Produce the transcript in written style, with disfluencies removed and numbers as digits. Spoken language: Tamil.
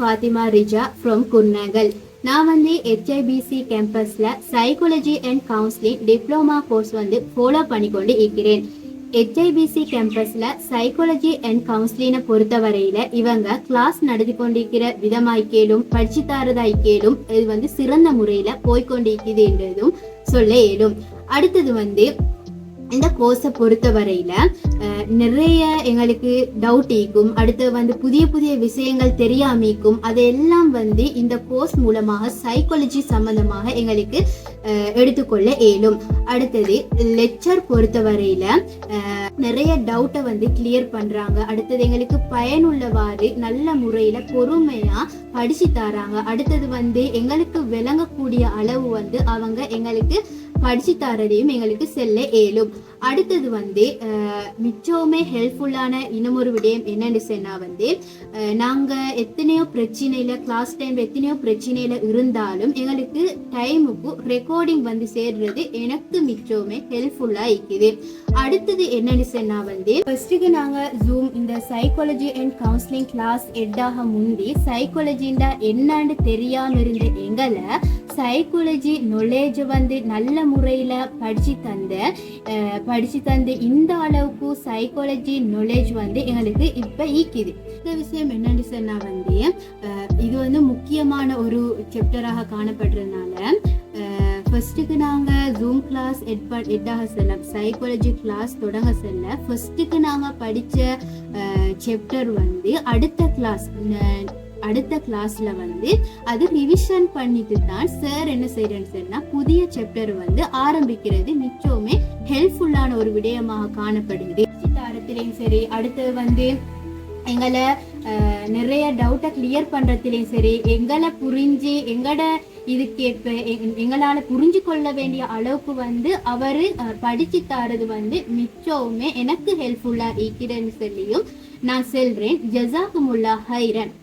ஃபாத்திமா ரிஜா ஃப்ரம் குர்நாகல். நான் HIBC கேம்பஸில் psychology and counselling diploma course follow பண்ணிக்கொண்டு இருக்கிறேன். HIBC கேம்பஸில் சைக்காலஜி அண்ட் கவுன்சிலிங்கை பொறுத்தவரையில் இவங்க கிளாஸ் நடத்தி கொண்டிருக்கிற விதமாய்க்கேலும் படிச்சு தரதாய்க்கேலும் இது சிறந்த முறையில் போய்கொண்டிருக்குது என்றதும் சொல்ல இயலும். அடுத்தது இந்த கோர்ஸை பொறுத்த வரையில நிறைய எங்களுக்கு டவுட் ஈக்கும், அடுத்து புதிய புதிய விஷயங்கள் தெரியாமிக்கும். அதையெல்லாம் இந்த கோர்ஸ் மூலமாக சைக்காலஜி சம்பந்தமாக எங்களுக்கு எடுத்துக்கொள்ள இயலும். அடுத்தது லெக்சர் பொறுத்த வரையில நிறைய டவுட்டை கிளியர் பண்றாங்க. அடுத்தது எங்களுக்கு பயனுள்ளவாறு நல்ல முறையில பொறுமையா படிச்சு தராங்க. அடுத்தது எங்களுக்கு விளங்கக்கூடிய அளவு அவங்க எங்களுக்கு படிச்சு தரதையும் எங்களுக்கு செல்ல இயலும். அடுத்தது மிச்சமே ஹெல்ப்ஃபுல்லான இன்னமொரு விடயம் என்னன்னு சொன்னா நாங்க எத்தனையோ பிரச்சனையில கிளாஸ் டைம் எத்தனையோ பிரச்சனையில இருந்தாலும் எங்களுக்கு டைமுக்கு ரெக்கார்டிங் சேர்றது எனக்கு மிச்சமே ஹெல்ப்ஃபுல்லா இருக்குது. அடுத்தது என்னன்னு சொன்னா ஃபர்ஸ்ட்டுக்கு நாங்க ஜூம் இந்த சைக்காலஜி அண்ட் கவுன்சிலிங் கிளாஸ் எட்டாக முந்தி சைக்காலஜிண்டா என்னன்னு தெரியாம இருந்த எங்களை சைக்காலஜி நாலேஜ் நல்ல முறையில படிச்சு தந்து இந்த அளவுக்கு சைக்காலஜி நாலேஜ் எங்களுக்கு இப்ப ஈக்குது. இந்த விஷயம் என்னன்னு சொன்னா இது முக்கியமான ஒரு சாப்டராக காணப்படுறதுனால ஃபர்ஸ்ட்டுக்கு நாங்கள் ஜூம் கிளாஸ் எட்டாக செல்ல சைக்காலஜி கிளாஸ் தொடங்க செல்ல ஃபர்ஸ்ட்டுக்கு நாங்கள் படித்த சாப்டர் அடுத்த கிளாஸ்ல அது ரிவிஷன் பண்ணிட்டு தான் சார் என்ன செய்யறேன்னு சொன்னா புதிய சாப்டர் ஆரம்பிக்கிறது மிச்சமே ஹெல்ப்ஃபுல்லான ஒரு விடயமாக காணப்படுகிறது. தரத்திலையும் சரி, அடுத்து எங்களை நிறைய டவுட்டை கிளியர் பண்றதுலையும் சரி, எங்களை புரிஞ்சு எங்களால புரிஞ்சு கொள்ள வேண்டிய அளவுக்கு அவரு படிச்சு தரது மிச்சமே எனக்கு ஹெல்ப்ஃபுல்லா இருக்கிறேன்னு சொல்லியும் நான் சொல்றேன். ஜஸாக்குமுல்லாஹ் ஹைரன்.